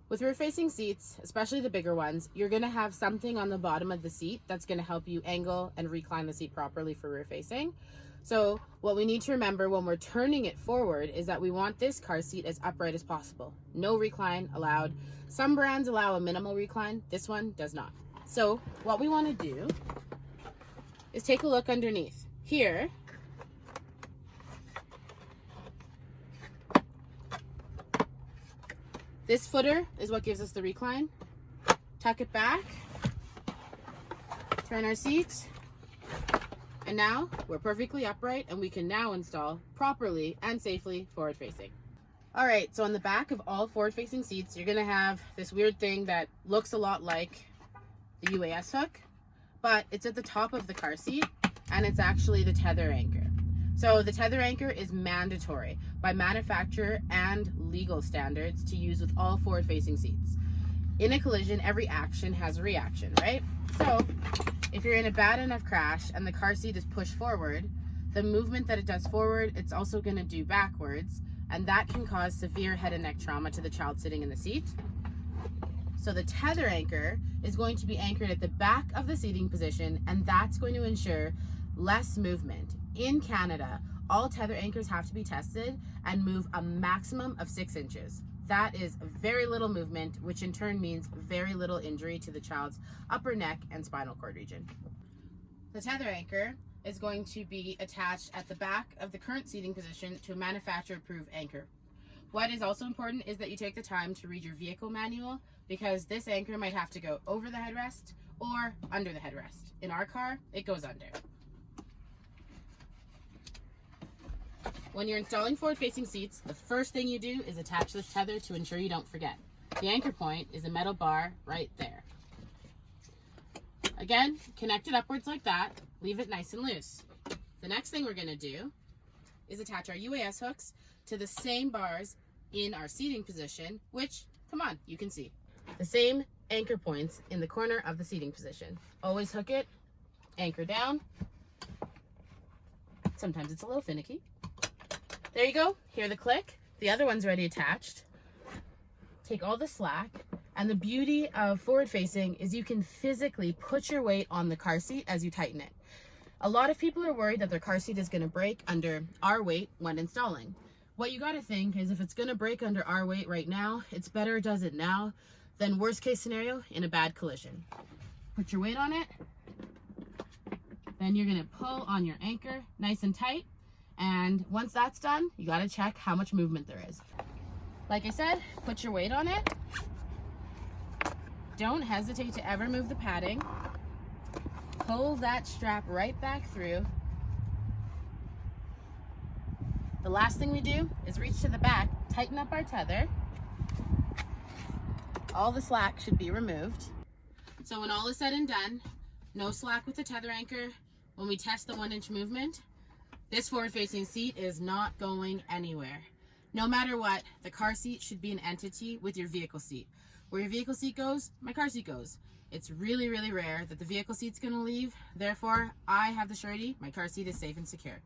With rear-facing seats, especially the bigger ones, you're going to have something on the bottom of the seat that's going to help you angle and recline the seat properly for rear-facing. So what we need to remember when we're turning it forward is that we want this car seat as upright as possible. No recline allowed. Some brands allow a minimal recline. This one does not. So what we want to do is take a look underneath. Here, this footer is what gives us the recline. Tuck it back, turn our seat, and now we're perfectly upright and we can now install properly and safely forward facing. All right, so on the back of all forward facing seats, you're gonna have this weird thing that looks a lot like the UAS hook, but it's at the top of the car seat and it's actually the tether anchor. So the tether anchor is mandatory by manufacturer and legal standards to use with all forward-facing seats. In a collision, every action has a reaction, right? So if you're in a bad enough crash and the car seat is pushed forward, the movement that it does forward, it's also going to do backwards, and that can cause severe head and neck trauma to the child sitting in the seat. So the tether anchor is going to be anchored at the back of the seating position, and that's going to ensure less movement. In Canada, all tether anchors have to be tested and move a maximum of 6 inches. That is very little movement, which in turn means very little injury to the child's upper neck and spinal cord region. The tether anchor is going to be attached at the back of the current seating position to a manufacturer-approved anchor. What is also important is that you take the time to read your vehicle manual, because this anchor might have to go over the headrest or under the headrest. In our car, it goes under. When you're installing forward-facing seats, the first thing you do is attach this tether to ensure you don't forget. The anchor point is a metal bar right there. Again, connect it upwards like that, leave it nice and loose. The next thing we're going to do is attach our UAS hooks to the same bars in our seating position, which, come on, you can see. The same anchor points in the corner of the seating position. Always hook it, anchor down. Sometimes it's a little finicky. There you go, hear the click. The other one's already attached. Take all the slack, and the beauty of forward facing is you can physically put your weight on the car seat as you tighten it. A lot of people are worried that their car seat is gonna break under our weight when installing. What you gotta think is if it's gonna break under our weight right now, it's better it does it now than worst case scenario in a bad collision. Put your weight on it, then you're gonna pull on your anchor nice and tight. And once that's done, you gotta check how much movement there is. Like I said, put your weight on it. Don't hesitate to ever move the padding. Pull that strap right back through. The last thing we do is reach to the back, tighten up our tether. All the slack should be removed. So when all is said and done, no slack with the tether anchor. When we test the 1-inch movement, this forward-facing seat is not going anywhere. No matter what, the car seat should be an entity with your vehicle seat. Where your vehicle seat goes, my car seat goes. It's really, really rare that the vehicle seat's gonna leave. Therefore, I have the surety my car seat is safe and secure.